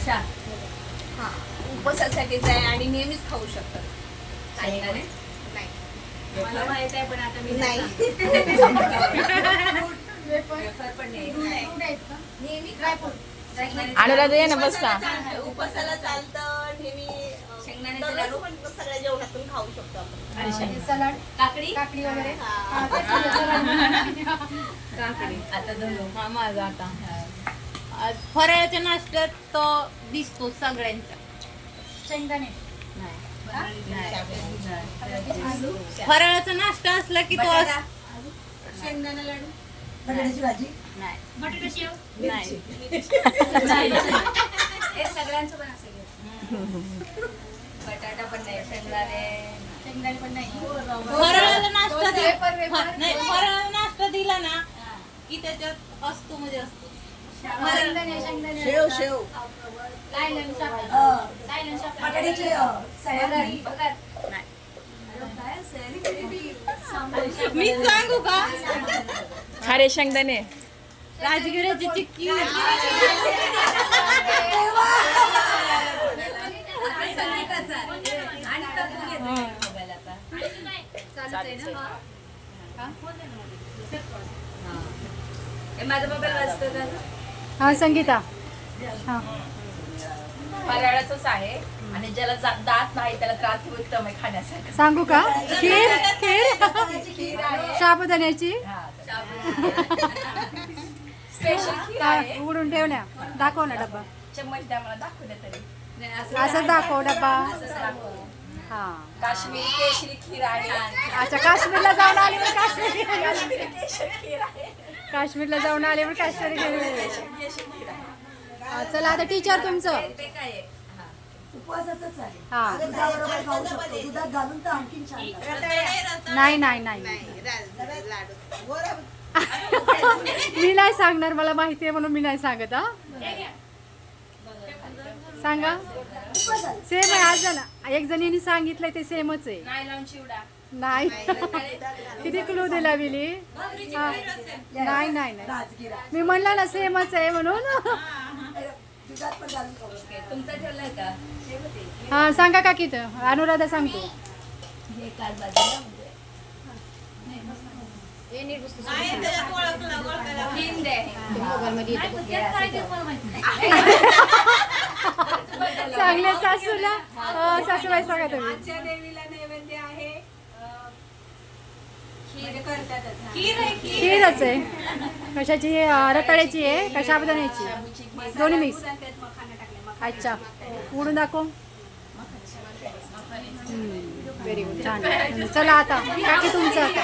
मावशा हा उपवासासाठीच आहे आणि नेहमीच खाऊ शकतात. शेंगदाणे नाही मला माहित आहे पण आता मी नाही. वेफर पण नाही. नेहमी ड्रायफ्रूट अनुराधा ये ना बसता. उपवासाला चालतं नेहमी. शेंगदाण्याचे लाडू पण सगळ्या जेवणातून खाऊ शकतो आपण. आणि शेंगदाणे. सलाड काकडी काकडी वगैरे हा. काकडी आता धनु हा माझा आता फराळाच्या नाश्त्यात तो दिसतो सगळ्यांच्या. शेंगदाणे फराळाचा नाश्ता असला की तो बटाटा. शेंगदाणा लाडू. बटाट्याची भाजी नाही बटाटा शेव नाही. हे सगळ्यांचं पण असेल. बटाटा पण नाही शेंगदाणे शेंगदाणे पण नाही फराळाचा नाश्ता वेफर, वेफर. नाही फराळाचा नाश्ता दिला ना की त्याच्यात असतो म्हणजे असतो. शेंगदाणे शेंगदाणे शेव शेव. लायलन शाकाहारी लायलन शाकाहारी बटाट्याची भगर मी सांगू का खारे शेंगदाणे राजगिराची चिक्की माझा मोबाईल वाजतो का? हा संगीता हा फराळाचंच आहे आणि ज्याला दात नाही त्याला त्रास उत्तम आहे खाण्यासाठी. सांगू का खीर साबुदाण्याची स्पेशल खीर आहे. उघडून ठेवल्या दाखव ना डब्बा चम्मच द्या मला दाखवू द्या तरी. असं दाखव डब्बा हा काश्मीरी केशरी खीर आहे. अच्छा काश्मीरला जाऊन आले पण काश्मीरी काश्मीरी केशरी खीर आहे. काश्मीरला जाऊन आले पण काश्मीरी केशरी खीर आहे. चला आता टीचर तुमचं ते काय आहे? उपवासाचंच आहे. हा दुधाबरोबर खाऊ शकतो. दुधात घालून तर आणखीन छान लागतं. नाही नाही नाही लाडू. बरं. मी नाही सांगणार मला माहिती आहे म्हणून मी नाही सांगत हा सांगा सेम आहे आज ना एक जणीने सांगितलंय ते सेमच आहे नायलॉन चिवडा नाही किती क्लू दिला बिली हा. नाही नाही नाही राजगिरा मी म्हणलं ना सेमच आहे म्हणून दुधात पण घालून खाऊ शकतो. तुमचं ठेवलंय का? हा सांगा का की अनुराधा सांगतो हे काल बाजूला म्हणजे. हिंद आहे. चांगल्या सासूला सासूबाई सांगा तुम्ही आजच्या देवीला नैवेद्य आहे. खीर आहे खीर. खीरच आहे कशाची रताळ्याची आहे का साबुदाण्याची दोन्ही मिक्स मखाना टाकले. अच्छा उडून दाखव व्हेरी गुड छान चला आता काकी तुमचं आता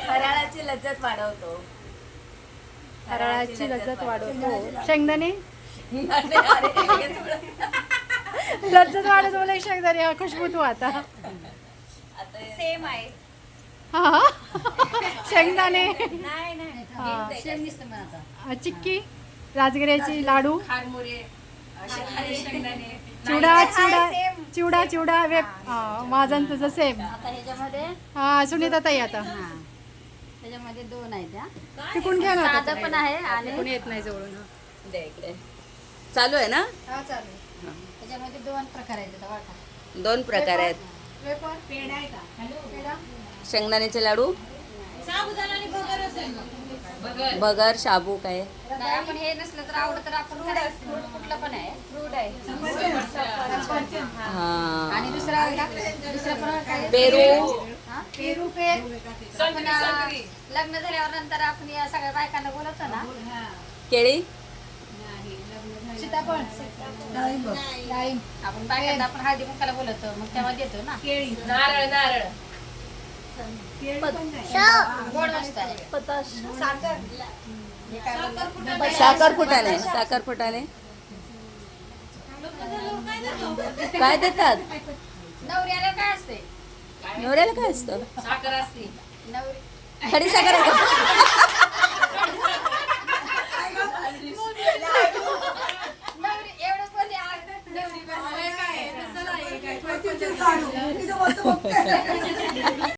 फराळाची लज्जत वाढवतो. फराळाची लज्जत वाढवतो शेंगदाणे अरे, लज्जत वाढत बोला शेंगदाणे हा खुशबू तू आता सेम आहे. हा शेंगदाणे नाही नाही हा. चिक्की राजगिऱ्याची लाडू खारमुरे खारे शेंगदाणे चिवडा चिवडा चिवडा चिवडा वेप माझं आणि तुझं सेम आता ह्याच्यामध्ये हा सुनीता ताई आता त्याच्यामध्ये दोन आहेत त्या तिकून घ्या ना आता. साधं पण आहे आणि कोणी येत नाही जवळून दे इकडे. चालू आहे ना? हा चालू आहे. त्याच्यामध्ये दोन प्रकार आहेत आता बघा. दोन प्रकार आहेत. वेपर पेढा आहे का पेढा शेंगदाण्याचे लाडू बगर शाबू काय नाही, आपण हे नसलं तर आवडत तर आपण फ्रूट कुठलं पण आहे फ्रूट आहे हा आणि दुसरा पण काय पेरू हा? पेरू पेर आपण लग्न झाल्यावर नंतर आपण या सगळ्या बायकांना बोलवतो ना केळी सीताफळ डाळिंब. डाळिंब आपण बायकांना आपण हळदी कुंकाला बोलवतो मग तेव्हा देतो ना केळी नारळ नारळ गोड मस्त आहे साखर फुटाणे साखर फुटाणे काय देतात नवऱ्याला काय असते नवऱ्याला काय असतं साखर असते नवरी खडी साखर आहे का? नवरी एवढंच बोलली नवरी लाडू. तिथं बोलतो बघ.